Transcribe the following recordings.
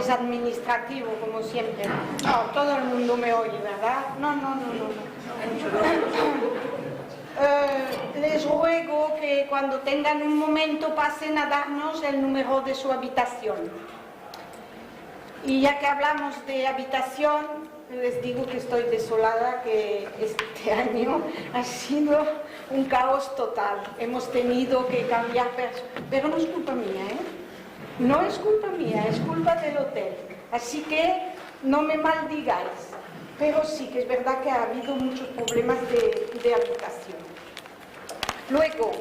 es administrativo, como siempre. No, todo el mundo me oye, ¿verdad? No. Les ruego que cuando tengan un momento pasen a darnos el número de su habitación. Y ya que hablamos de habitación, les digo que estoy desolada, que este año ha sido un caos total. Hemos tenido que cambiar, pero no es culpa mía, ¿eh? No es culpa mía, es culpa del hotel. Así que no me maldigáis. Pero sí que es verdad que ha habido muchos problemas de habitación. Luego,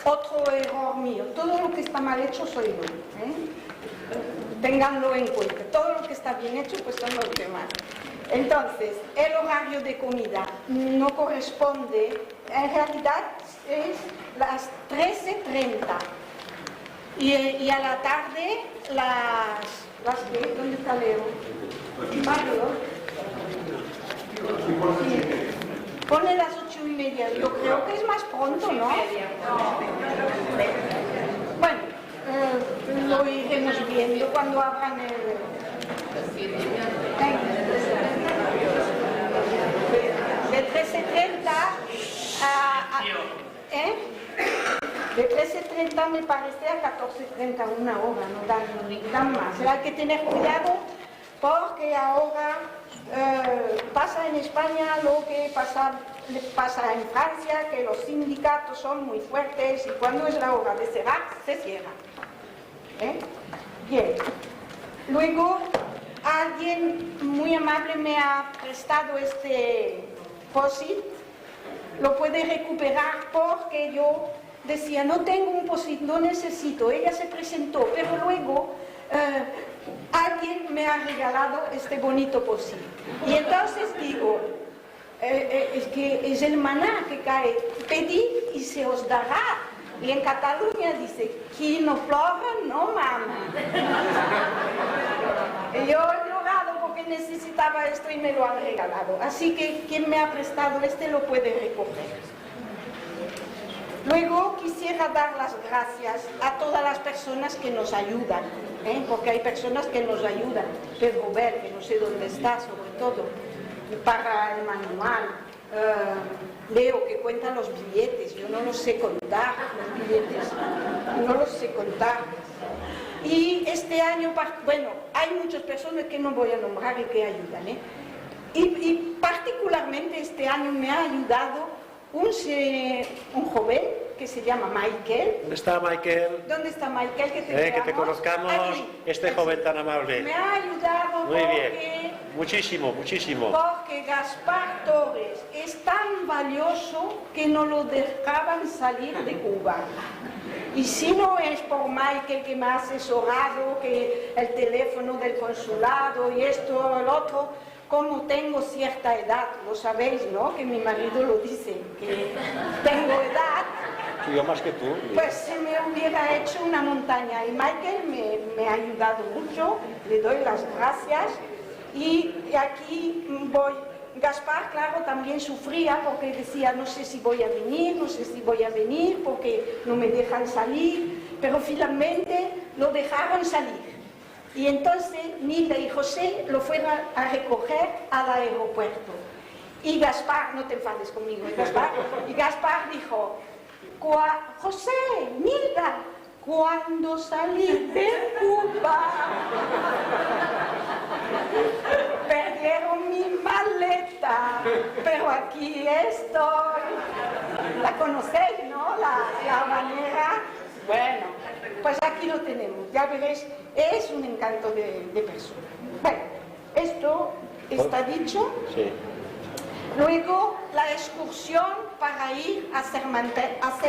otro error mío. Todo lo que está mal hecho soy yo, ¿eh? Ténganlo en cuenta. Todo lo que está bien hecho, pues son los demás. Entonces, el horario de comida no corresponde, en realidad es las 13:30 y a la tarde las ¿qué? ¿Dónde está Leo? Mario. Sí. Pone las 8:30, yo creo que es más pronto, ¿no? Bueno, lo iremos viendo cuando abran de 13:30 de 13:30 me parece a 14:30, una hora, no dan más. Hay que tener cuidado porque ahora pasa en España lo que pasa en Francia, que los sindicatos son muy fuertes y cuando es la hora de cerrar, se cierra. Bien. Luego, alguien muy amable me ha prestado este post-it. Lo puede recuperar porque yo decía, no tengo un post-it, no necesito. Ella se presentó, pero luego alguien me ha regalado este bonito post-it. Y entonces digo, es que es el maná que cae. Pedid y se os dará. Y en Cataluña dice, qui no plora, no mama. Yo he llorado porque necesitaba esto y me lo han regalado. Así que quien me ha prestado este lo puede recoger. Luego quisiera dar las gracias a todas las personas que nos ayudan, porque hay personas que nos ayudan. Pedro Bel, que no sé dónde está, sobre todo, para el manual. Leo, que cuenta los billetes, yo no los sé contar, los billetes, no los sé contar. Y este año, bueno, hay muchas personas que no voy a nombrar y que ayudan, y particularmente este año me ha ayudado un joven que se llama Michael. ¿Dónde está Michael? ¿Dónde está Michael? Que te conozcamos, aquí, joven tan amable. Me ha ayudado muy bien. Muchísimo. Porque Gaspar Torres es tan valioso que no lo dejaban salir de Cuba. Y si no es por Michael que me ha asesorado, que el teléfono del consulado y esto, el otro, como tengo cierta edad, lo sabéis, ¿no? Que mi marido lo dice, que tengo edad. Yo más que tú. Pues se me hubiera hecho una montaña. Y Michael me ha ayudado mucho, le doy las gracias. Y aquí voy. Gaspar, claro, también sufría porque decía, no sé si voy a venir, porque no me dejan salir, pero finalmente lo dejaron salir. Y entonces Nilda y José lo fueron a recoger al aeropuerto. Y Gaspar, no te enfades conmigo, y Gaspar dijo, José, Nilda, cuando salí de Cuba, perdieron mi maleta, pero aquí estoy. La conocéis, ¿no? La manera. Bueno, pues aquí lo tenemos, ya veréis, es un encanto de persona. Bueno, esto está dicho. Sí. Luego, la excursión para ir a Saint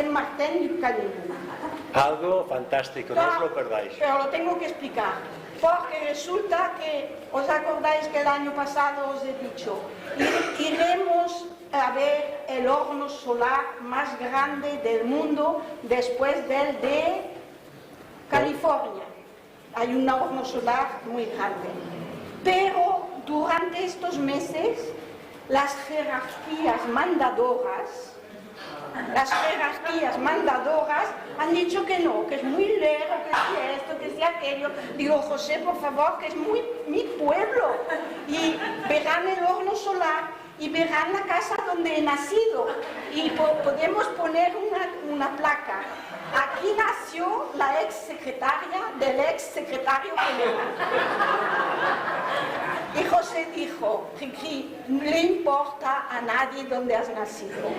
Martin du Canigou. Algo fantástico, no os lo perdáis. Pero lo tengo que explicar, porque resulta que, ¿os acordáis que el año pasado os he dicho, iremos a ver el horno solar más grande del mundo después del de California? Hay un horno solar muy grande. Pero durante estos meses, las jerarquías mandadoras las jerarquías mandadoras han dicho que no, que es muy lejos, que si esto, que si aquello. Digo, José, por favor, que es muy mi pueblo. Y verán el horno solar y verán la casa donde he nacido. Y podemos poner una placa. Aquí nació la ex secretaria del ex secretario general. Y José dijo, Riqui, no le importa a nadie dónde has nacido.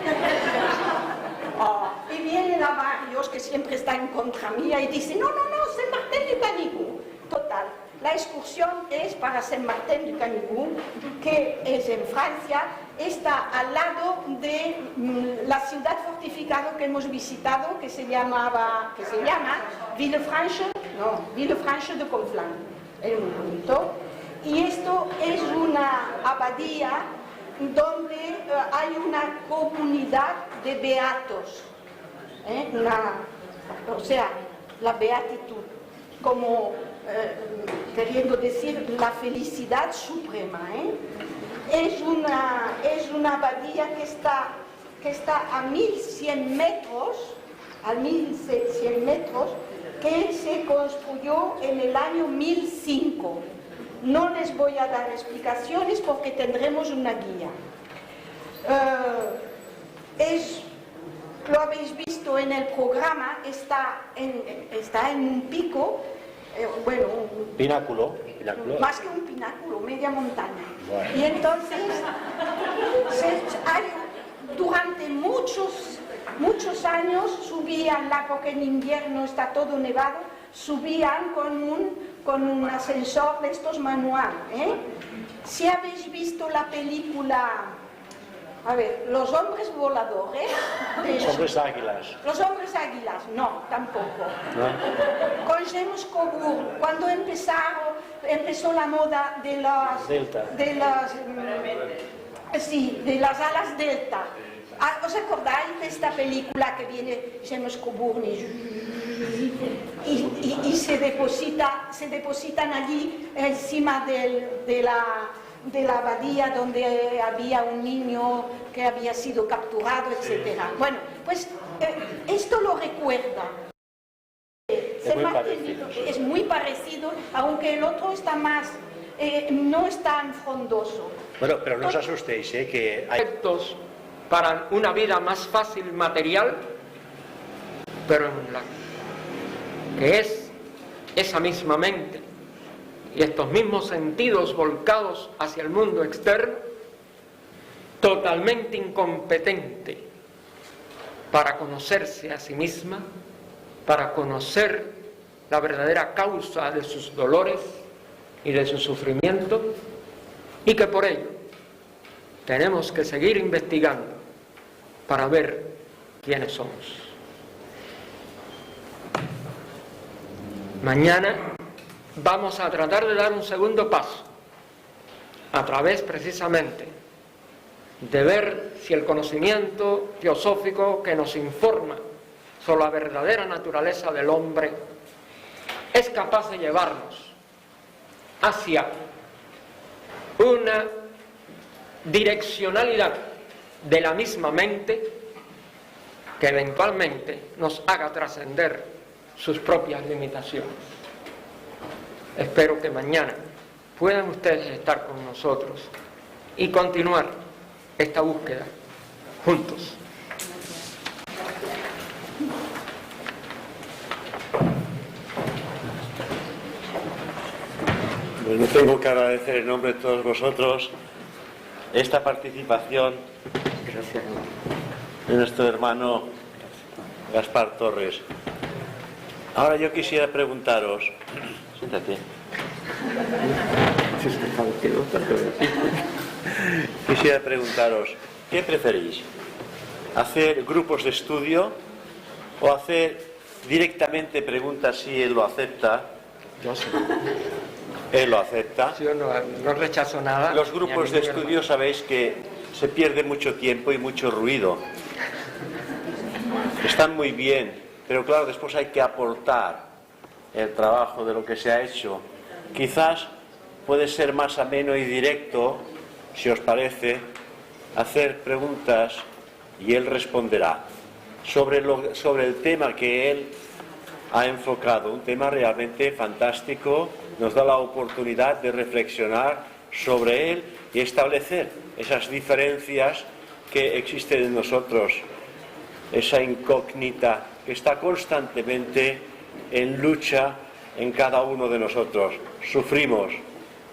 Oh, y vienen a varios que siempre están contra mía y dicen, no, Saint Martin du Canigou. Total, la excursión es para Saint Martin du Canigou, que es en Francia, está al lado de la ciudad fortificada que hemos visitado, que se llama Villefranche de Conflans. Es muy bonito. Y esto es una abadía donde hay una comunidad de beatos, o sea, la beatitud, como queriendo decir la felicidad suprema. Es una abadía que está a 1100 metros, que se construyó en el año 1005. No les voy a dar explicaciones porque tendremos una guía. Lo habéis visto en el programa, está en un pico, Pináculo. Más que un pináculo, media montaña. Bueno. Y entonces, durante muchos años subían, porque en invierno está todo nevado, subían con un ascensor de estos manual. Si habéis visto la película, Los hombres voladores. Los hombres águilas. Los hombres águilas, no, tampoco. ¿No? Con James Coburn, cuando empezó la moda de las... Delta. De las alas delta. ¿Os acordáis de esta película que viene James Coburn y se depositan allí encima de la abadía donde había un niño que había sido capturado, etc. Bueno, pues esto lo recuerda. Es muy parecido, aunque el otro está más, no es tan frondoso. Bueno, pero no os asustéis, que hay aspectos para una vida más fácil material, pero en la que es esa misma mente y estos mismos sentidos volcados hacia el mundo externo, totalmente incompetente para conocerse a sí misma, para conocer la verdadera causa de sus dolores y de su sufrimiento, y que por ello tenemos que seguir investigando para ver quiénes somos. Mañana vamos a tratar de dar un segundo paso a través precisamente de ver si el conocimiento teosófico que nos informa sobre la verdadera naturaleza del hombre es capaz de llevarnos hacia una direccionalidad de la misma mente que eventualmente nos haga trascender sus propias limitaciones. Espero que mañana puedan ustedes estar con nosotros y continuar esta búsqueda juntos. Bueno, tengo que agradecer en nombre de todos vosotros esta participación. Gracias. De nuestro hermano Gaspar Torres. Ahora yo quisiera preguntaros, siéntate. Quisiera preguntaros, ¿qué preferís? ¿Hacer grupos de estudio o hacer directamente preguntas si él lo acepta? Yo sí. Él lo acepta. Yo no rechazo nada. Los grupos de estudio sabéis que se pierde mucho tiempo y mucho ruido. Están muy bien, pero claro, después hay que aportar el trabajo de lo que se ha hecho. Quizás puede ser más ameno y directo, si os parece, hacer preguntas y él responderá. sobre el tema que él ha enfocado, un tema realmente fantástico. Nos da la oportunidad de reflexionar sobre él y establecer esas diferencias que existen en nosotros, esa incógnita que está constantemente en lucha en cada uno de nosotros. Sufrimos,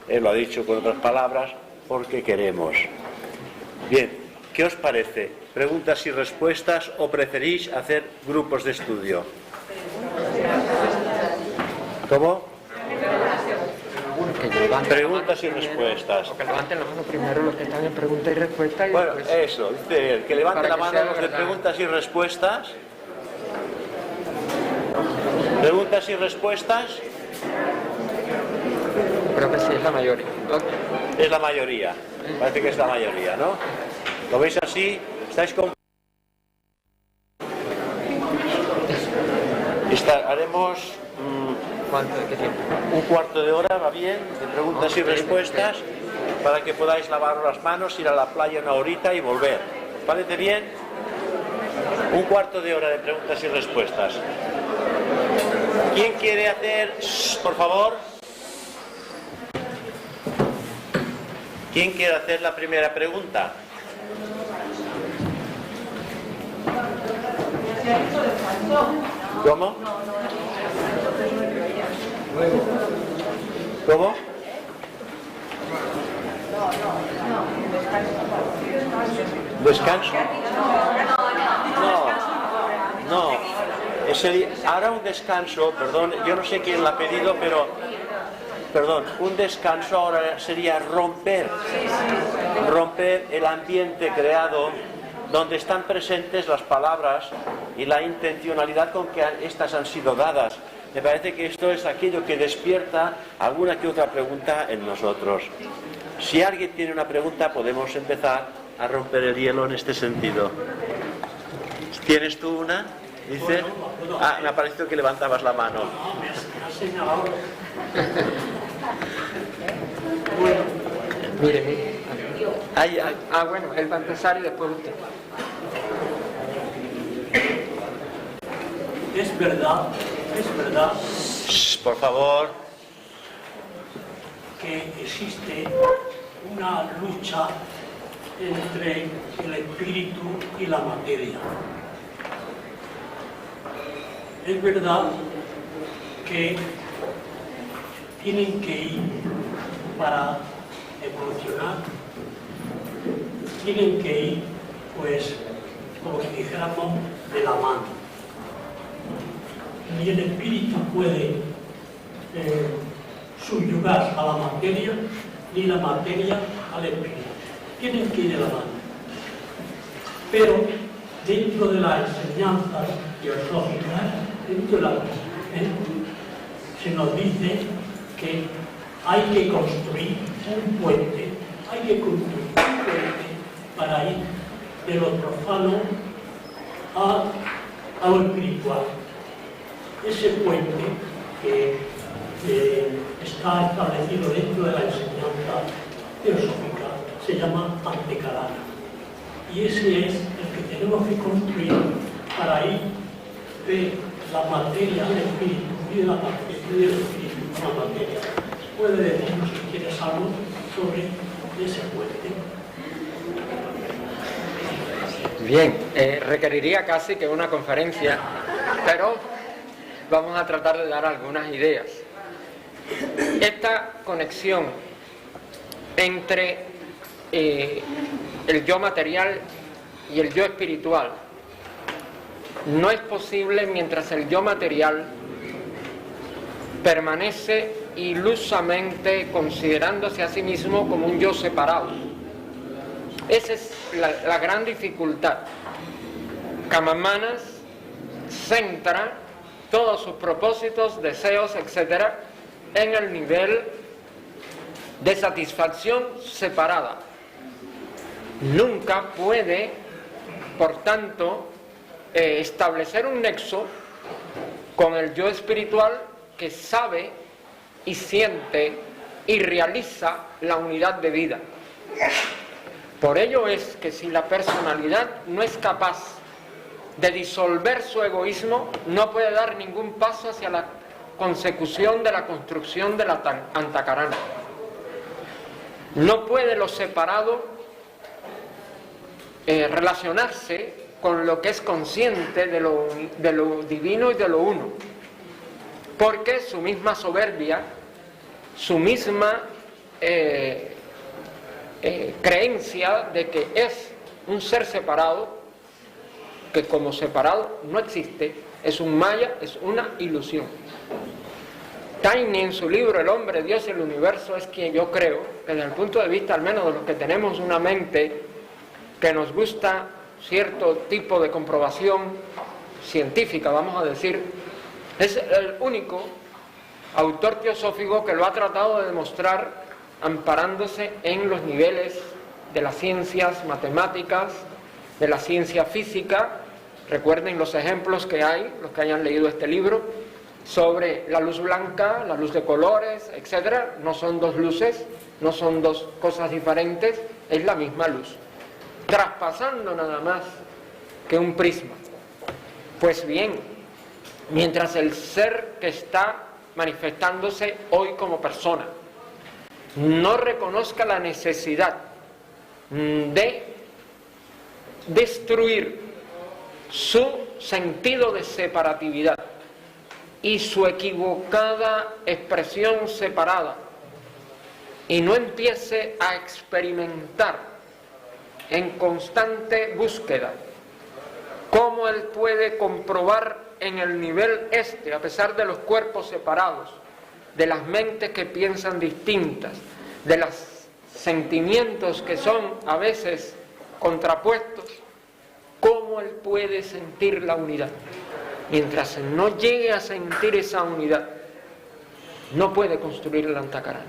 él lo ha dicho con otras palabras, porque queremos. Bien, ¿qué os parece? ¿Preguntas y respuestas o preferís hacer grupos de estudio? ¿Cómo? Preguntas y respuestas. Que levanten la mano primero los que están en preguntas y respuestas. Bueno, eso, dice él, que levante la mano los de preguntas y respuestas. ¿Preguntas y respuestas? Creo que sí, es la mayoría. Es la mayoría. Parece que es la mayoría, ¿no? ¿Lo veis así? ¿Estáis con...? Haremos... ¿Cuánto? ¿De qué tiempo? Un cuarto de hora, ¿va bien? De preguntas y respuestas, para que podáis lavaros las manos, ir a la playa una horita y volver. ¿Os parece bien? Un cuarto de hora de preguntas y respuestas. ¿Quién quiere hacer? Por favor. ¿Quién quiere hacer la primera pregunta? ¿Cómo? ¿Cómo? ¿Descanso? No. Ahora un descanso, perdón, yo no sé quién la ha pedido, pero... Perdón, un descanso ahora sería romper el ambiente creado donde están presentes las palabras y la intencionalidad con que estas han sido dadas. Me parece que esto es aquello que despierta alguna que otra pregunta en nosotros. Si alguien tiene una pregunta, podemos empezar a romper el hielo en este sentido. ¿Tienes tú una? Dice. Ah, me ha parecido que levantabas la mano. Mire. Ay. Ah, bueno, él va a empezar y después usted. Es verdad, Por favor. que existe una lucha entre el espíritu y la materia. Es verdad que tienen que ir para evolucionar, tienen que ir, pues, como si dijéramos, de la mano. Ni el espíritu puede subyugar a la materia, ni la materia al espíritu. Tienen que ir de la mano. Pero dentro de las enseñanzas teosóficas, se nos dice que hay que construir un puente, para ir de lo profano a lo espiritual. Ese puente que está establecido dentro de la enseñanza teosófica se llama Antecalana. Y ese es el que tenemos que construir para ir de la materia al espíritu y de la materia del espíritu a la materia. Puede decirnos, si quieres, algo sobre ese puente. Bien, requeriría casi que una conferencia, pero vamos a tratar de dar algunas ideas. Esta conexión entre el yo material y el yo espiritual no es posible mientras el yo material permanece ilusamente considerándose a sí mismo como un yo separado. Esa es la gran dificultad. Kamamanas centra todos sus propósitos, deseos, etcétera, en el nivel de satisfacción separada. Nunca puede, por tanto, establecer un nexo con el yo espiritual que sabe y siente y realiza la unidad de vida. Por ello es que si la personalidad no es capaz de disolver su egoísmo, no puede dar ningún paso hacia la consecución de la construcción de la Antakarana. No puede lo separado relacionarse con lo que es consciente de lo divino y de lo uno, porque su misma soberbia, su misma creencia de que es un ser separado, que como separado no existe, es un maya, es una ilusión. Taine, en su libro El hombre, Dios y el universo, es quien yo creo que desde el punto de vista al menos de los que tenemos una mente que nos gusta cierto tipo de comprobación científica, vamos a decir, es el único autor teosófico que lo ha tratado de demostrar amparándose en los niveles de las ciencias matemáticas, de la ciencia física. Recuerden los ejemplos que hay, los que hayan leído este libro, sobre la luz blanca, la luz de colores, etcétera. No son dos luces, no son dos cosas diferentes, es la misma luz, traspasando nada más que un prisma. Pues bien, mientras el ser que está manifestándose hoy como persona no reconozca la necesidad de destruir su sentido de separatividad y su equivocada expresión separada, y no empiece a experimentar en constante búsqueda cómo él puede comprobar en el nivel a pesar de los cuerpos separados, de las mentes que piensan distintas, de los sentimientos que son a veces contrapuestos, cómo él puede sentir la unidad. Mientras no llegue a sentir esa unidad, no puede construir el Antakarana.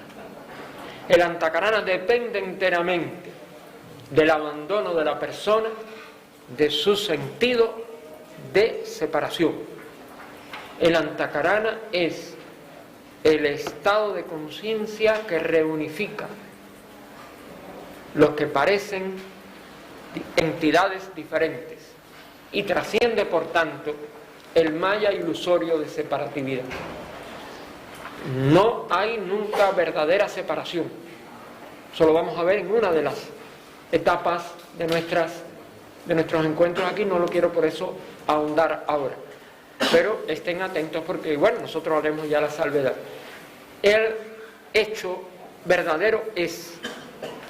El Antakarana depende enteramente del abandono de la persona, de su sentido de separación. El Antakarana es el estado de conciencia que reunifica los que parecen entidades diferentes y trasciende, por tanto, el maya ilusorio de separatividad. No hay nunca verdadera separación. Eso lo vamos a ver en una de las etapas de nuestros encuentros aquí. No lo quiero por eso ahondar ahora, pero estén atentos porque, bueno, nosotros haremos ya la salvedad. El hecho verdadero es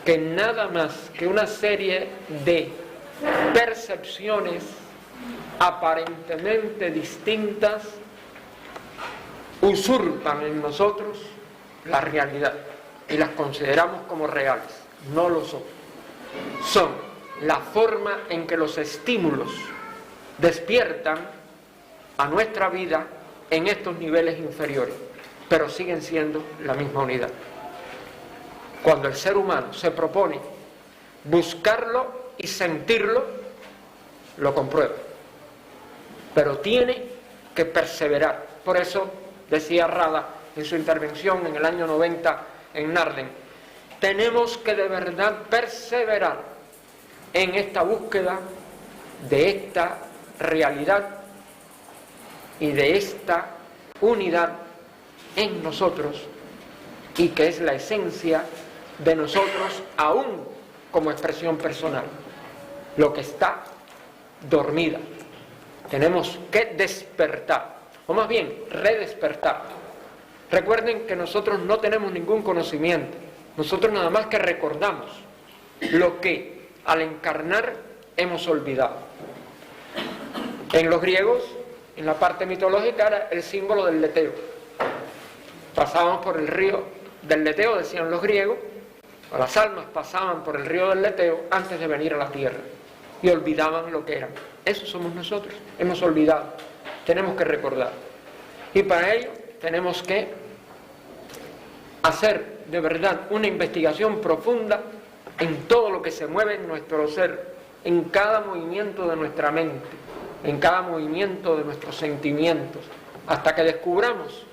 que nada más que una serie de percepciones aparentemente distintas usurpan en nosotros la realidad y las consideramos como reales. No lo son. Son la forma en que los estímulos despiertan a nuestra vida en estos niveles inferiores, pero siguen siendo la misma unidad. Cuando el ser humano se propone buscarlo y sentirlo, lo comprueba, pero tiene que perseverar. Por eso decía Rada en su intervención en el año 90 en Naarden, tenemos que de verdad perseverar en esta búsqueda de esta realidad y de esta unidad en nosotros, y que es la esencia de nosotros aún como expresión personal, lo que está dormida. Tenemos que despertar, o más bien redespertar. Recuerden que nosotros no tenemos ningún conocimiento, nosotros nada más que recordamos lo que al encarnar hemos olvidado. En los griegos, en la parte mitológica, era el símbolo del leteo. Pasábamos por el río del leteo, decían los griegos, o las almas pasaban por el río del leteo antes de venir a la tierra y olvidaban lo que eran. Eso somos nosotros, hemos olvidado, tenemos que recordar. Y para ello tenemos que hacer de verdad una investigación profunda en todo lo que se mueve en nuestro ser, en cada movimiento de nuestra mente, en cada movimiento de nuestros sentimientos, hasta que descubramos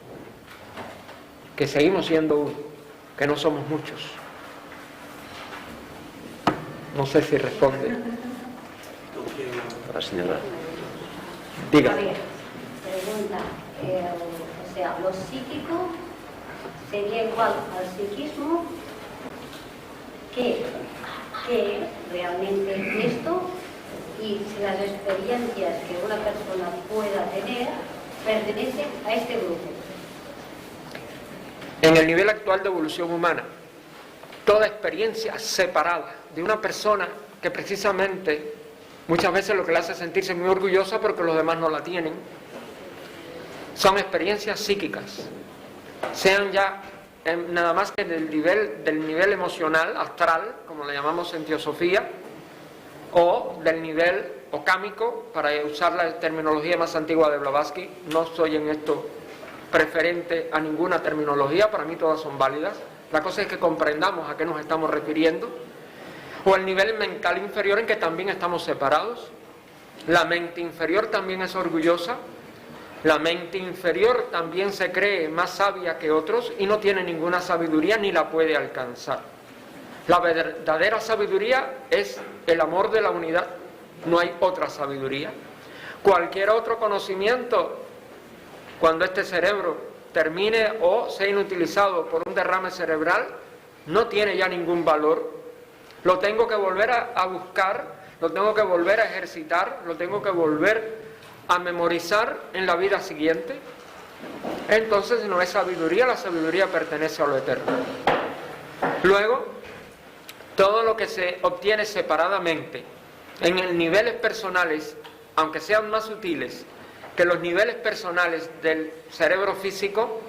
que seguimos siendo uno, que no somos muchos. No sé si responde. La señora. Diga. A ver, pregunta, o sea, lo psíquico sería igual al psiquismo que realmente esto, y si las experiencias que una persona pueda tener pertenecen a este grupo. En el nivel actual de evolución humana, toda experiencia separada de una persona que precisamente muchas veces lo que le hace sentirse muy orgullosa porque los demás no la tienen, son experiencias psíquicas, sean ya nada más que del nivel emocional, astral, como le llamamos en teosofía, o del nivel ocámico, para usar la terminología más antigua de Blavatsky. No soy en esto preferente a ninguna terminología, para mí todas son válidas. La cosa es que comprendamos a qué nos estamos refiriendo. O el nivel mental inferior, en que también estamos separados. La mente inferior también es orgullosa. La mente inferior también se cree más sabia que otros y no tiene ninguna sabiduría ni la puede alcanzar. La verdadera sabiduría es el amor de la unidad. No hay otra sabiduría. Cualquier otro conocimiento, cuando este cerebro termine o sea inutilizado por un derrame cerebral, no tiene ya ningún valor. Lo tengo que volver a buscar, lo tengo que volver a ejercitar, lo tengo que volver a memorizar en la vida siguiente. Entonces no es sabiduría, la sabiduría pertenece a lo eterno. Luego, todo lo que se obtiene separadamente en niveles personales, aunque sean más sutiles que los niveles personales del cerebro físico,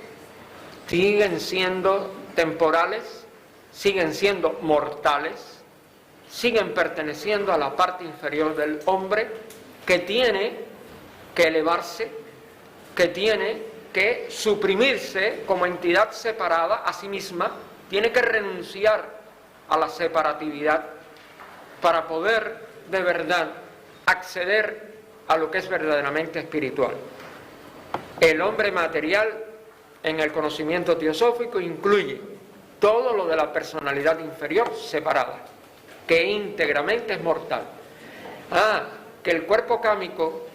siguen siendo temporales, siguen siendo mortales, siguen perteneciendo a la parte inferior del hombre, que tiene que elevarse, que tiene que suprimirse como entidad separada a sí misma, tiene que renunciar a la separatividad para poder de verdad acceder a lo que es verdaderamente espiritual. El hombre material en el conocimiento teosófico incluye todo lo de la personalidad inferior separada, que íntegramente es mortal. Que el cuerpo cámico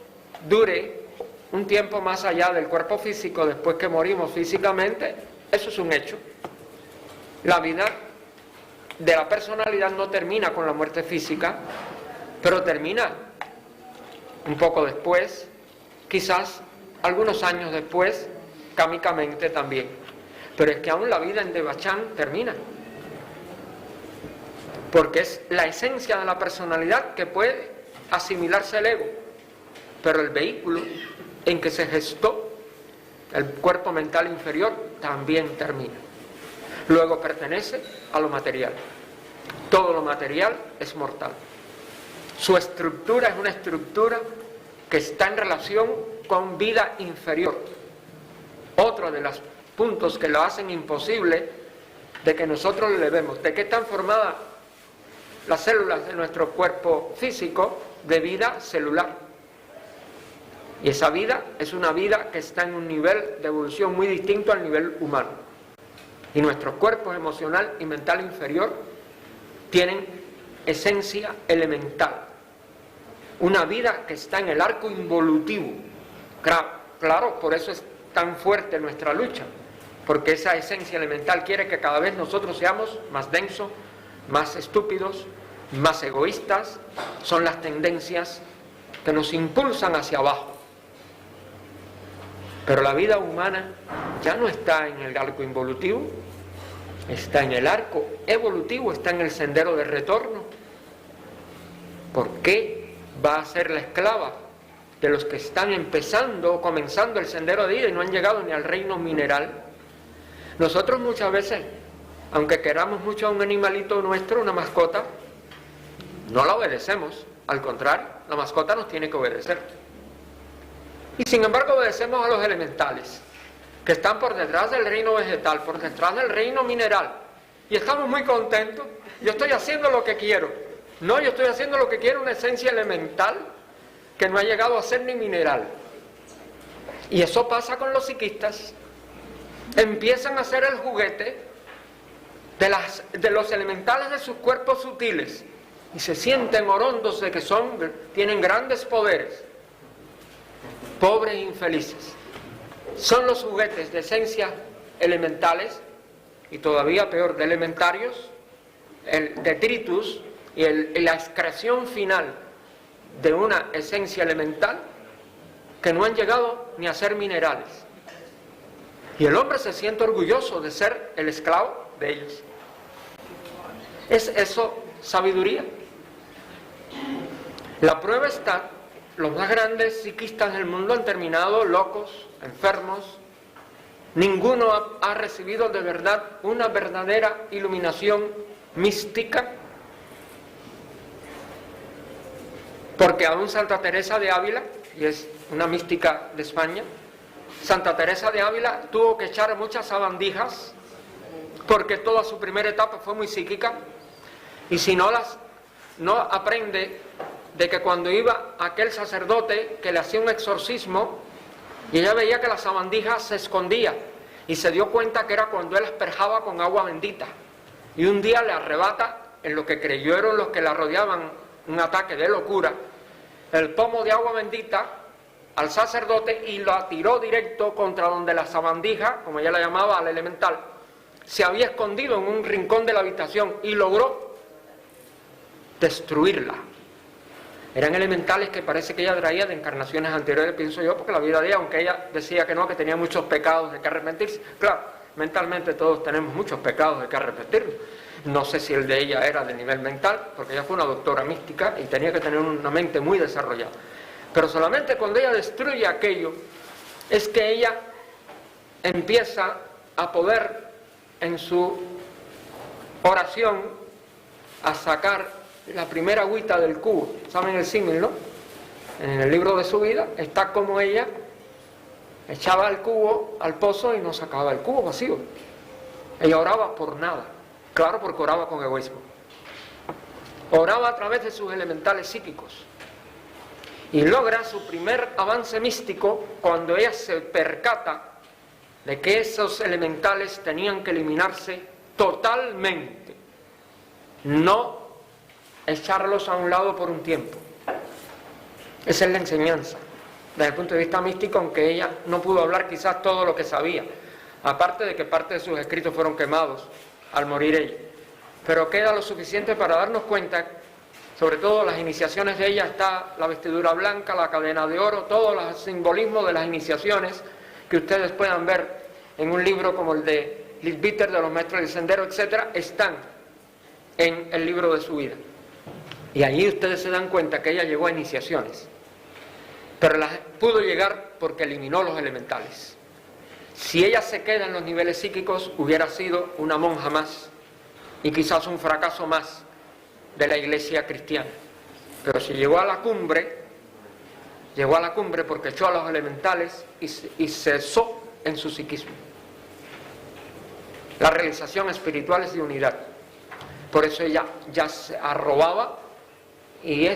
dure un tiempo más allá del cuerpo físico después que morimos físicamente, eso es un hecho. La vida de la personalidad no termina con la muerte física, pero termina un poco después, quizás algunos años después, cámicamente también. Pero es que aún la vida en Devachan termina, porque es la esencia de la personalidad que puede asimilarse el ego, pero el vehículo en que se gestó el cuerpo mental inferior también termina. Luego pertenece a lo material. Todo lo material es mortal. Su estructura es una estructura que está en relación con vida inferior. Otro de los puntos que lo hacen imposible de que nosotros le vemos. ¿De qué están formadas las células de nuestro cuerpo físico? De vida celular. Y esa vida es una vida que está en un nivel de evolución muy distinto al nivel humano. Y nuestros cuerpos emocional y mental inferior tienen esencia elemental. Una vida que está en el arco involutivo. Claro, por eso es tan fuerte nuestra lucha, porque esa esencia elemental quiere que cada vez nosotros seamos más densos, más estúpidos, más egoístas. Son las tendencias que nos impulsan hacia abajo. Pero la vida humana ya no está en el arco involutivo, está en el arco evolutivo, está en el sendero de retorno. ¿Por qué va a ser la esclava de los que están empezando o comenzando el sendero de vida y no han llegado ni al reino mineral? Nosotros muchas veces, aunque queramos mucho a un animalito nuestro, una mascota, no la obedecemos. Al contrario, la mascota nos tiene que obedecer. Y sin embargo obedecemos a los elementales, que están por detrás del reino vegetal, por detrás del reino mineral. Y estamos muy contentos. Yo estoy haciendo lo que quiero. No, yo estoy haciendo lo que quiero, una esencia elemental que no ha llegado a ser ni mineral. Y eso pasa con los psiquistas. Empiezan a ser el juguete de los elementales de sus cuerpos sutiles. Y se sienten orondos de que tienen grandes poderes. pobres e infelices. Son los juguetes de esencias elementales, y todavía peor, de elementarios, el detritus y la excreción final de una esencia elemental que no han llegado ni a ser minerales. Y el hombre se siente orgulloso de ser el esclavo de ellos. ¿Es eso sabiduría? La prueba está, los más grandes psiquistas del mundo han terminado locos, enfermos. Ninguno ha recibido de verdad una verdadera iluminación mística, porque aún Santa Teresa de Ávila, y es una mística de España, Santa Teresa de Ávila tuvo que echar muchas sabandijas porque toda su primera etapa fue muy psíquica, y si no aprende de que cuando iba aquel sacerdote que le hacía un exorcismo y ella veía que la sabandija se escondía y se dio cuenta que era cuando él asperjaba con agua bendita, y un día le arrebata, en lo que creyeron los que la rodeaban, un ataque de locura, el pomo de agua bendita al sacerdote y lo tiró directo contra donde la sabandija, como ella la llamaba, al elemental, se había escondido en un rincón de la habitación, y logró destruirla. Eran elementales que parece que ella traía de encarnaciones anteriores, pienso yo, porque la vida de ella, aunque ella decía que no, que tenía muchos pecados de que arrepentirse, claro, mentalmente todos tenemos muchos pecados de que arrepentirnos. No sé si el de ella era de nivel mental, porque ella fue una doctora mística y tenía que tener una mente muy desarrollada. Pero solamente cuando ella destruye aquello, es que ella empieza a poder en su oración a sacar la primera agüita del cubo. ¿Saben el símil, no? En el libro de su vida está como ella echaba el cubo al pozo y no sacaba el cubo vacío. Ella oraba por nada, claro, porque oraba con egoísmo. Oraba a través de sus elementales psíquicos y logra su primer avance místico cuando ella se percata de que esos elementales tenían que eliminarse totalmente, no echarlos a un lado por un tiempo. Esa es la enseñanza desde el punto de vista místico, aunque ella no pudo hablar quizás todo lo que sabía, aparte de que parte de sus escritos fueron quemados al morir ella, pero queda lo suficiente para darnos cuenta, sobre todo las iniciaciones de ella, está la vestidura blanca, la cadena de oro, todos los simbolismos de las iniciaciones que ustedes puedan ver en un libro como el de Leadbeater, de los maestros del sendero, etcétera, están en el libro de su vida. Y allí ustedes se dan cuenta que ella llegó a iniciaciones, pero las pudo llegar porque eliminó los elementales. Si ella se queda en los niveles psíquicos, hubiera sido una monja más y quizás un fracaso más de la iglesia cristiana. Pero si llegó a la cumbre porque echó a los elementales y cesó en su psiquismo. La realización espiritual es de unidad. Por eso ella ya se arrobaba y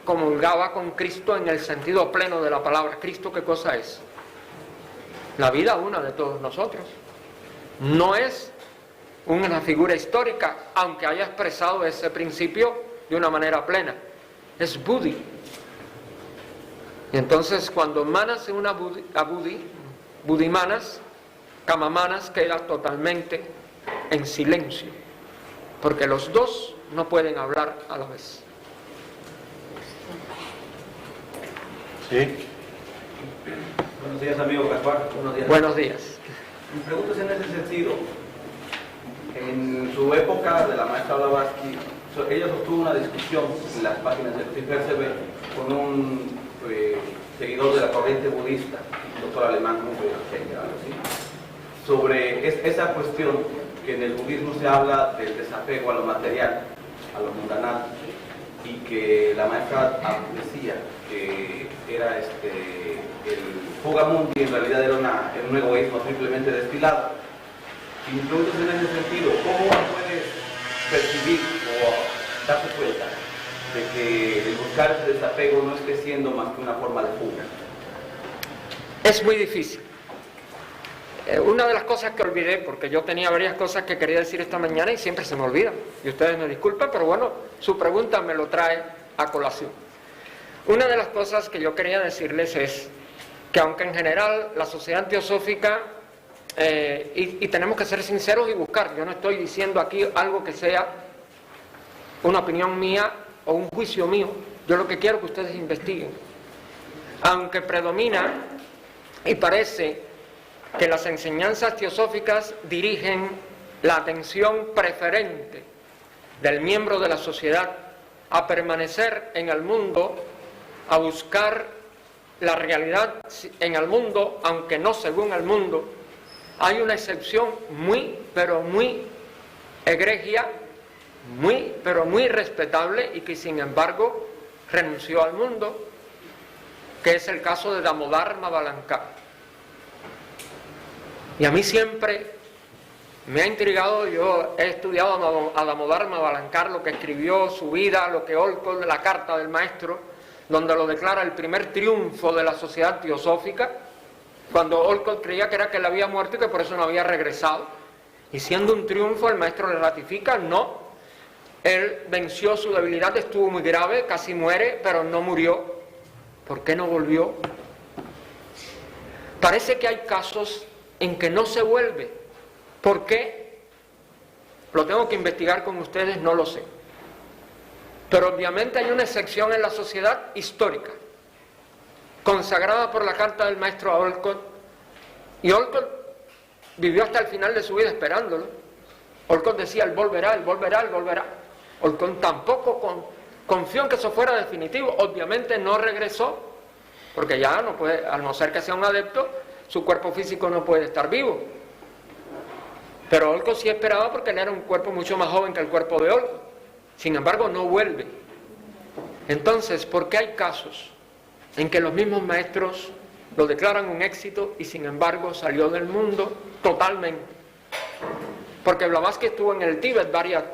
comulgaba con Cristo en el sentido pleno de la palabra. ¿Cristo qué cosa es? La vida una de todos nosotros. No es una figura histórica, aunque haya expresado ese principio de una manera plena. Es Buddhi. Y entonces cuando Manas en una Buddhi Manas, Kama Manas queda totalmente en silencio, porque los dos no pueden hablar a la vez. Sí. Buenos días, amigo Gaspar. Buenos días. Buenos días. Mi pregunta es en ese sentido. En su época de la maestra Blavatsky, ella sostuvo una discusión en las páginas del CIPRCB con un seguidor de la corriente budista, un doctor alemán, sobre esa cuestión que en el budismo se habla del desapego a lo material, a lo mundanal, y que la maestra decía que era el Fugamundi en realidad era un egoísmo simplemente destilado. Y mi pregunta es en ese sentido, ¿cómo uno puede percibir o darse cuenta de que el buscar ese desapego no esté siendo más que una forma de fuga? Es muy difícil. Una de las cosas que olvidé, porque yo tenía varias cosas que quería decir esta mañana y siempre se me olvidan, y ustedes me disculpan, pero bueno, su pregunta me lo trae a colación. Una de las cosas que yo quería decirles es que aunque en general la sociedad teosófica, y tenemos que ser sinceros y buscar, yo no estoy diciendo aquí algo que sea una opinión mía o un juicio mío, yo lo que quiero es que ustedes investiguen. Aunque predomina y parece que las enseñanzas teosóficas dirigen la atención preferente del miembro de la sociedad a permanecer en el mundo, a buscar la realidad en el mundo, aunque no según el mundo, hay una excepción muy, pero muy egregia, muy, pero muy respetable y que sin embargo renunció al mundo, que es el caso de Damodar Mavalankar. Y a mí siempre me ha intrigado, yo he estudiado a Damodar Mavalankar, lo que escribió, su vida, lo que Olcott, la carta del maestro, donde lo declara el primer triunfo de la sociedad teosófica, cuando Olcott creía que era que él había muerto y que por eso no había regresado. Y siendo un triunfo, el maestro le ratifica, no, él venció su debilidad, estuvo muy grave, casi muere, pero no murió. ¿Por qué no volvió? Parece que hay casos en que no se vuelve. ¿Por qué? Lo tengo que investigar con ustedes, no lo sé. Pero obviamente hay una excepción en la sociedad histórica, consagrada por la carta del maestro a Olcott, y Olcott vivió hasta el final de su vida esperándolo. Olcott decía, él volverá, él volverá, él volverá. Olcott tampoco confió en que eso fuera definitivo. Obviamente no regresó, porque ya no puede, al no ser que sea un adepto, su cuerpo físico no puede estar vivo. Pero Olcott sí esperaba, porque él era un cuerpo mucho más joven que el cuerpo de Olcott. Sin embargo, no vuelve. Entonces, ¿por qué hay casos en que los mismos maestros lo declaran un éxito y sin embargo salió del mundo totalmente? Porque Blavatsky estuvo en el Tíbet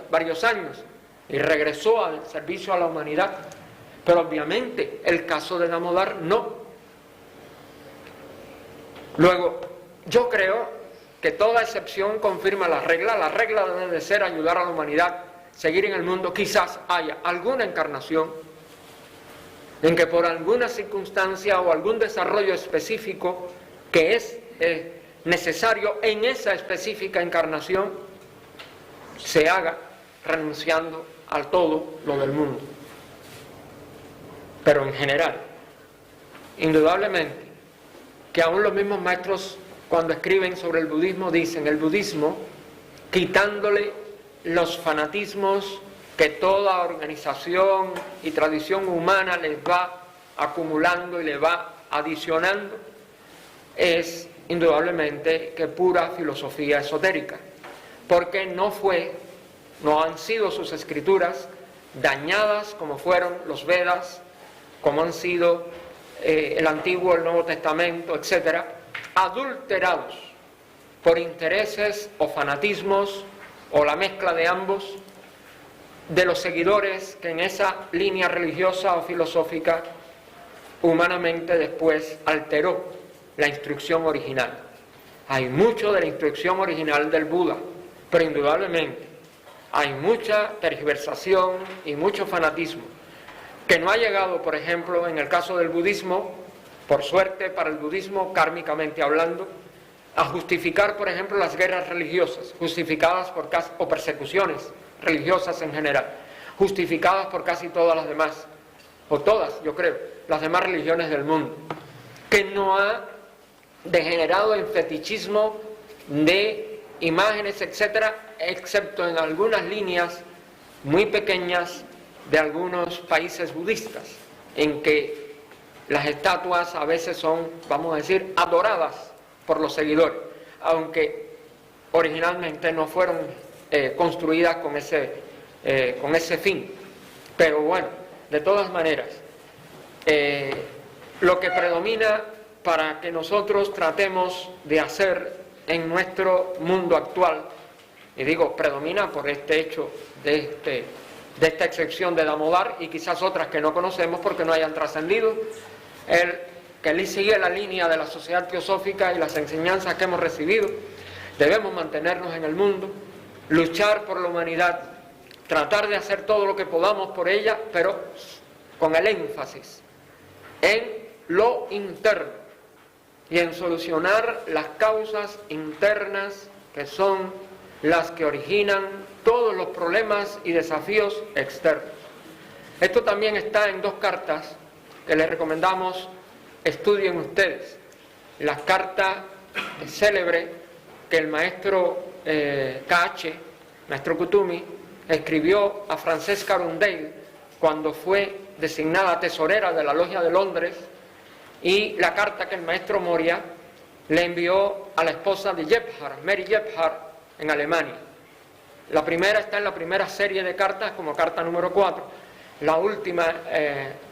varios años y regresó al servicio a la humanidad. Pero obviamente el caso de Damodar no. Luego, yo creo que toda excepción confirma la regla. La regla debe de ser ayudar a la humanidad, seguir en el mundo. Quizás haya alguna encarnación en que por alguna circunstancia o algún desarrollo específico que es necesario en esa específica encarnación se haga renunciando a todo lo del mundo. Pero en general, indudablemente, que aún los mismos maestros cuando escriben sobre el budismo dicen, el budismo, quitándole los fanatismos que toda organización y tradición humana les va acumulando y les va adicionando, es indudablemente que pura filosofía esotérica, porque no han sido sus escrituras dañadas como fueron los Vedas, como han sido el Antiguo, el Nuevo Testamento, etcétera, adulterados por intereses o fanatismos o la mezcla de ambos de los seguidores que en esa línea religiosa o filosófica humanamente después alteró la instrucción original. Hay mucho de la instrucción original del Buda, pero indudablemente hay mucha tergiversación y mucho fanatismo que no ha llegado, por ejemplo, en el caso del budismo, por suerte para el budismo, kármicamente hablando, a justificar, por ejemplo, las guerras religiosas, justificadas o persecuciones religiosas en general, justificadas por casi todas las demás, o todas, yo creo, las demás religiones del mundo, que no ha degenerado en fetichismo de imágenes, etcétera, excepto en algunas líneas muy pequeñas de algunos países budistas, en que las estatuas a veces son, vamos a decir, adoradas por los seguidores, aunque originalmente no fueron construidas con ese fin. Pero bueno, de todas maneras, lo que predomina para que nosotros tratemos de hacer en nuestro mundo actual, y digo predomina por este hecho de esta excepción de Damodar y quizás otras que no conocemos porque no hayan trascendido, que él sigue la línea de la sociedad teosófica y las enseñanzas que hemos recibido. Debemos mantenernos en el mundo, luchar por la humanidad, tratar de hacer todo lo que podamos por ella, pero con el énfasis en lo interno, y en solucionar las causas internas que son las que originan todos los problemas y desafíos externos. Esto también está en 2 cartas que les recomendamos estudien ustedes. La carta célebre que el maestro KH, maestro Kutumi, escribió a Francesca Arundel cuando fue designada tesorera de la Logia de Londres, y la carta que el maestro Moria le envió a la esposa de Gebhard, Mary Gebhard, en Alemania. La primera está en la primera serie de cartas como carta número 4. La última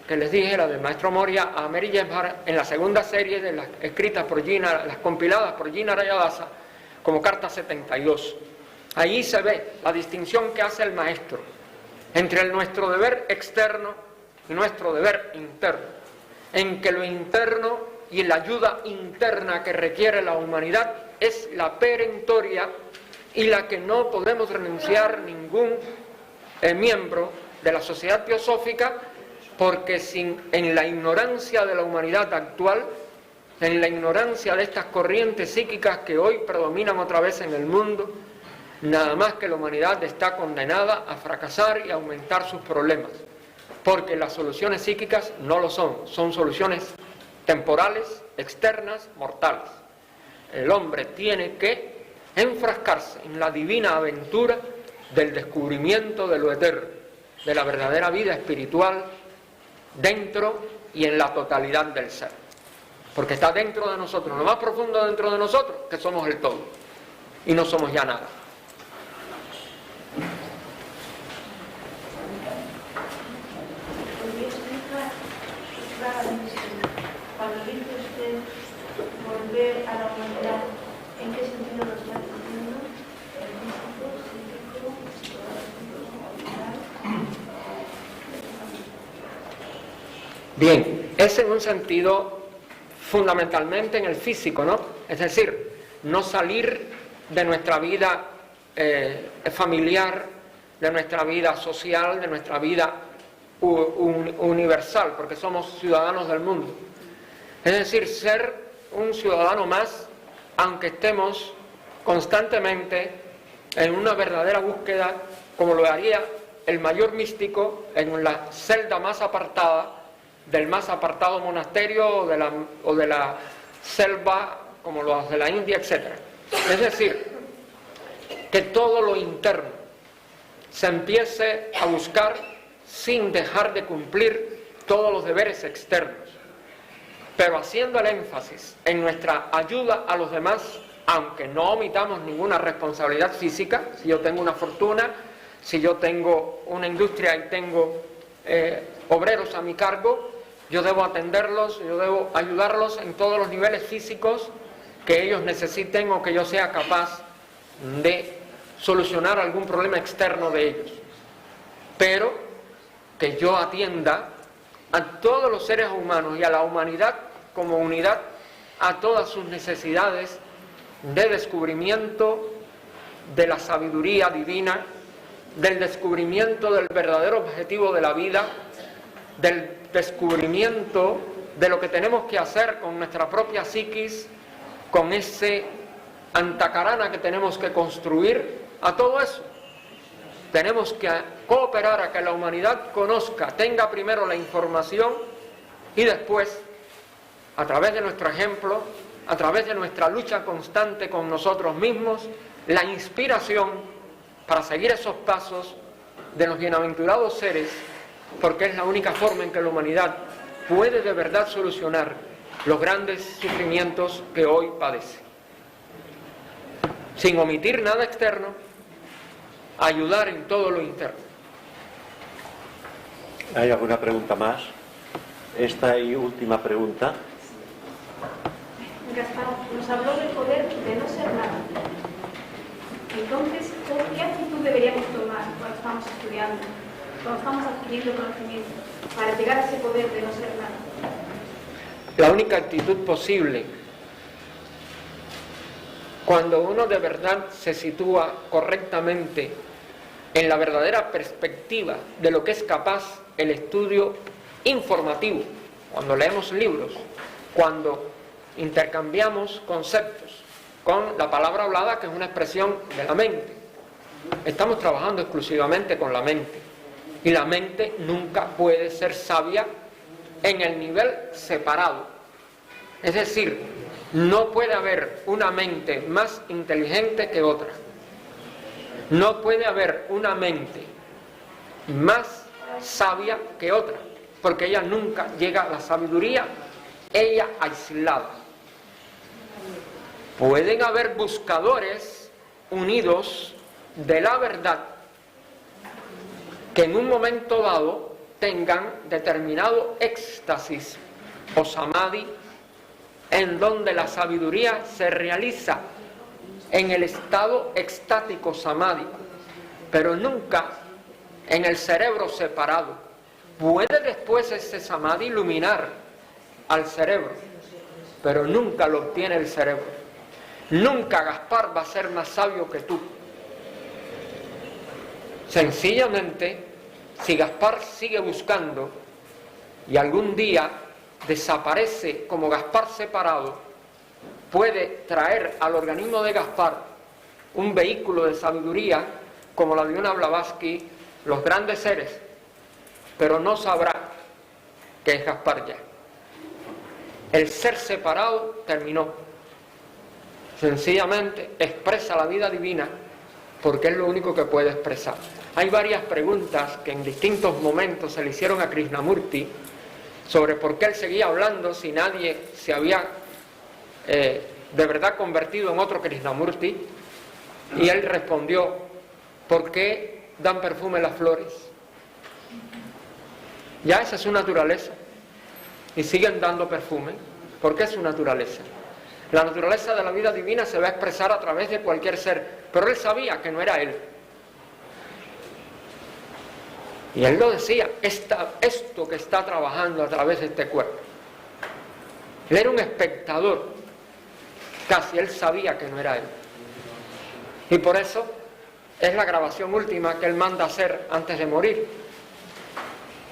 que les dije, la del maestro Moria a Mary Gebhard, en la segunda serie de las escritas por Gina, las compiladas por Gina Rayadasa, como carta 72. Allí se ve la distinción que hace el maestro entre nuestro deber externo y nuestro deber interno, en que lo interno y la ayuda interna que requiere la humanidad es la perentoria y la que no podemos renunciar ningún miembro de la sociedad teosófica, porque en la ignorancia de la humanidad actual, en la ignorancia de estas corrientes psíquicas que hoy predominan otra vez en el mundo, nada más que la humanidad está condenada a fracasar y a aumentar sus problemas, porque las soluciones psíquicas no lo son, son soluciones temporales, externas, mortales. El hombre tiene que enfrascarse en la divina aventura del descubrimiento de lo eterno, de la verdadera vida espiritual dentro y en la totalidad del ser, porque está dentro de nosotros, lo más profundo dentro de nosotros, que somos el todo y no somos ya nada. Cuando dice usted volver a la humanidad, ¿en qué sentido lo está diciendo? ¿El físico, psíquico, Bien, es en un sentido fundamentalmente en el físico, ¿no? Es decir, no salir de nuestra vida familiar, de nuestra vida social, de nuestra vida universal, porque somos ciudadanos del mundo. Es decir, ser un ciudadano más, aunque estemos constantemente en una verdadera búsqueda, como lo haría el mayor místico en la celda más apartada del más apartado monasterio o de la selva, como los de la India, etc. Es decir, que todo lo interno se empiece a buscar sin dejar de cumplir todos los deberes externos, pero haciendo el énfasis en nuestra ayuda a los demás, aunque no omitamos ninguna responsabilidad física. Si yo tengo una fortuna, si yo tengo una industria y tengo obreros a mi cargo, yo debo atenderlos, yo debo ayudarlos en todos los niveles físicos que ellos necesiten o que yo sea capaz de solucionar algún problema externo de ellos. Pero que yo atienda a todos los seres humanos y a la humanidad como unidad, a todas sus necesidades de descubrimiento de la sabiduría divina, del descubrimiento del verdadero objetivo de la vida, del descubrimiento de lo que tenemos que hacer con nuestra propia psiquis, con ese antakarana que tenemos que construir. A todo eso tenemos que cooperar a que la humanidad conozca, tenga primero la información y después, a través de nuestro ejemplo, a través de nuestra lucha constante con nosotros mismos, la inspiración para seguir esos pasos de los bienaventurados seres, porque es la única forma en que la humanidad puede de verdad solucionar los grandes sufrimientos que hoy padece. Sin omitir nada externo, ayudar en todo lo interno. ¿Hay alguna pregunta más? Esta y última pregunta. Gaspar nos habló del poder de no ser nada. Entonces, ¿qué actitud deberíamos tomar cuando estamos estudiando, cuando estamos adquiriendo conocimiento, para llegar a ese poder de no ser nada? La única actitud posible, cuando uno de verdad se sitúa correctamente en la verdadera perspectiva de lo que es capaz el estudio informativo, cuando leemos libros, cuando intercambiamos conceptos con la palabra hablada, que es una expresión de la mente. Estamos trabajando exclusivamente con la mente, y la mente nunca puede ser sabia en el nivel separado. Es decir, no puede haber una mente más inteligente que otra. No puede haber una mente más sabia que otra, porque ella nunca llega a la sabiduría, ella aislada. Pueden haber buscadores unidos de la verdad que en un momento dado tengan determinado éxtasis o samadhi, en donde la sabiduría se realiza en el estado extático samádico, pero nunca en el cerebro separado. Puede después ese samadhi iluminar al cerebro, pero nunca lo obtiene el cerebro. Nunca Gaspar va a ser más sabio que tú. Sencillamente, si Gaspar sigue buscando y algún día desaparece como Gaspar separado, puede traer al organismo de Gaspar un vehículo de sabiduría como la de una Blavatsky, los grandes seres, pero no sabrá que es Gaspar ya. El ser separado terminó. Sencillamente expresa la vida divina porque es lo único que puede expresar. Hay varias preguntas que en distintos momentos se le hicieron a Krishnamurti sobre por qué él seguía hablando si nadie se había de verdad convertido en otro Krishnamurti, y él respondió: ¿por qué dan perfume las flores? Ya esa es su naturaleza, y siguen dando perfume porque es su naturaleza. La naturaleza de la vida divina se va a expresar a través de cualquier ser, pero él sabía que no era él. Y él lo decía: esto que está trabajando a través de este cuerpo. Él era un espectador, casi él sabía que no era él. Y por eso es la grabación última que él manda hacer antes de morir.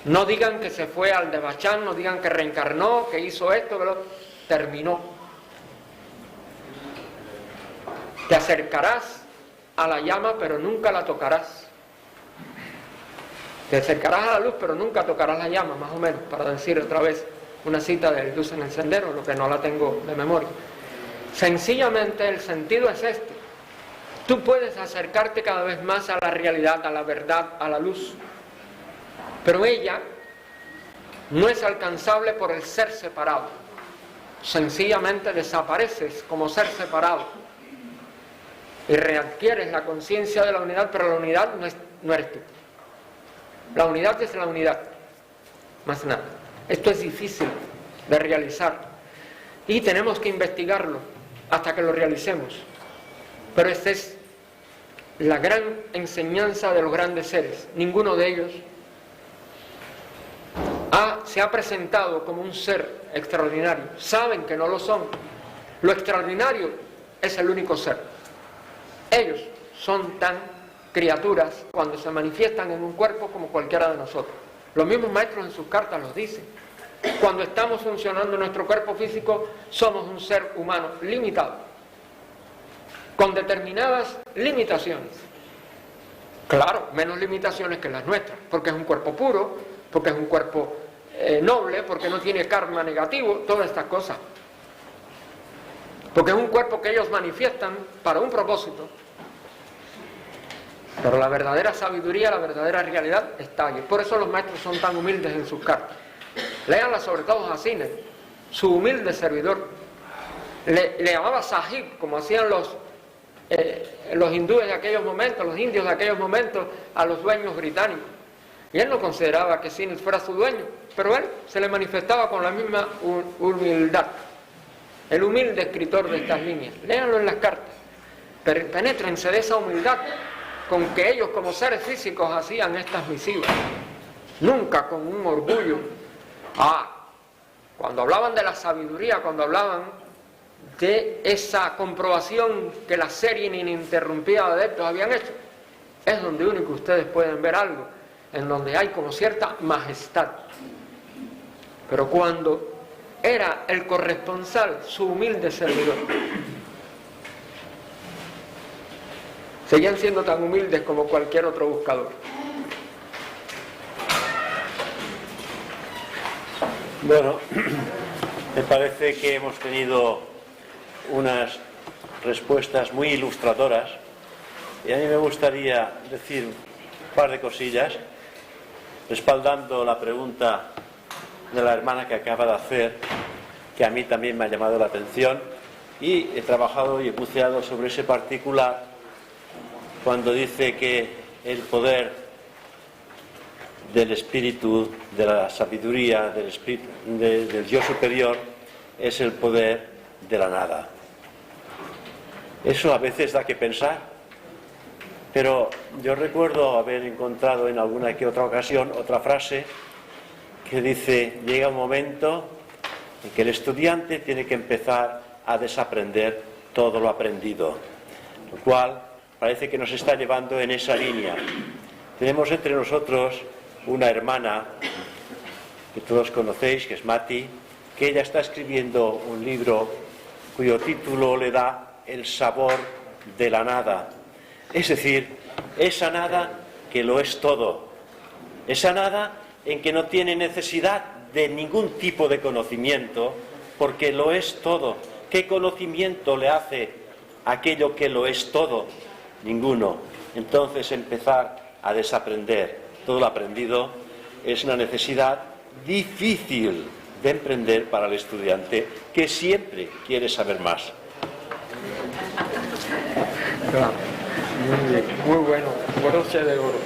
No digan que se fue al Devachan, no digan que reencarnó, que hizo esto, pero terminó. Te acercarás a la llama, pero nunca la tocarás. Te acercarás a la luz, pero nunca tocarás la llama, más o menos, para decir otra vez una cita de Luz en el Sendero, lo que no la tengo de memoria. Sencillamente el sentido es este. Tú puedes acercarte cada vez más a la realidad, a la verdad, a la luz, pero ella no es alcanzable por el ser separado. Sencillamente desapareces como ser separado y readquieres la conciencia de la unidad, pero la unidad no eres tú. La unidad es la unidad, más nada. Esto es difícil de realizar y tenemos que investigarlo hasta que lo realicemos. Pero esta es la gran enseñanza de los grandes seres. Ninguno de ellos se ha presentado como un ser extraordinario. Saben que no lo son. Lo extraordinario es el único ser. Ellos son tan criaturas cuando se manifiestan en un cuerpo como cualquiera de nosotros. Los mismos maestros en sus cartas los dicen. Cuando estamos funcionando en nuestro cuerpo físico, somos un ser humano limitado, con determinadas limitaciones. Claro, menos limitaciones que las nuestras, porque es un cuerpo puro, porque es un cuerpo noble, porque no tiene karma negativo, todas estas cosas. Porque es un cuerpo que ellos manifiestan para un propósito. Pero la verdadera sabiduría, la verdadera realidad está allí. Por eso los maestros son tan humildes en sus cartas. Léanla sobre todo a Cine, su humilde servidor. Le llamaba Sahib, como hacían los hindúes de aquellos momentos, los indios de aquellos momentos, a los dueños británicos. Y él no consideraba que Cine fuera su dueño, pero él se le manifestaba con la misma humildad. El humilde escritor de estas líneas. Léanlo en las cartas. Penétrense de esa humildad con que ellos como seres físicos hacían estas misivas. Nunca con un orgullo. Cuando hablaban de la sabiduría, cuando hablaban de esa comprobación que la serie ininterrumpida de adeptos habían hecho, es donde único ustedes pueden ver algo, en donde hay como cierta majestad. Pero cuando era el corresponsal, su humilde servidor. Seguían siendo tan humildes como cualquier otro buscador. Bueno, me parece que hemos tenido unas respuestas muy ilustradoras y a mí me gustaría decir un par de cosillas respaldando la pregunta de la hermana que acaba de hacer, que a mí también me ha llamado la atención, y he trabajado y he buceado sobre ese particular cuando dice que el poder del espíritu, de la sabiduría, del espíritu, del yo superior, es el poder de la nada. Eso a veces da que pensar, pero yo recuerdo haber encontrado en alguna que otra ocasión otra frase que dice: llega un momento en que el estudiante tiene que empezar a desaprender todo lo aprendido, lo cual parece que nos está llevando en esa línea. Tenemos entre nosotros una hermana que todos conocéis, que es Mati, que ella está escribiendo un libro cuyo título le da El sabor de la nada. Es decir, esa nada que lo es todo. Esa nada en que no tiene necesidad de ningún tipo de conocimiento, porque lo es todo. ¿Qué conocimiento le hace aquello que lo es todo? Ninguno. Entonces empezar a desaprender todo lo aprendido es una necesidad difícil de emprender para el estudiante que siempre quiere saber más. Claro. Muy bien, muy bueno, broche de oro.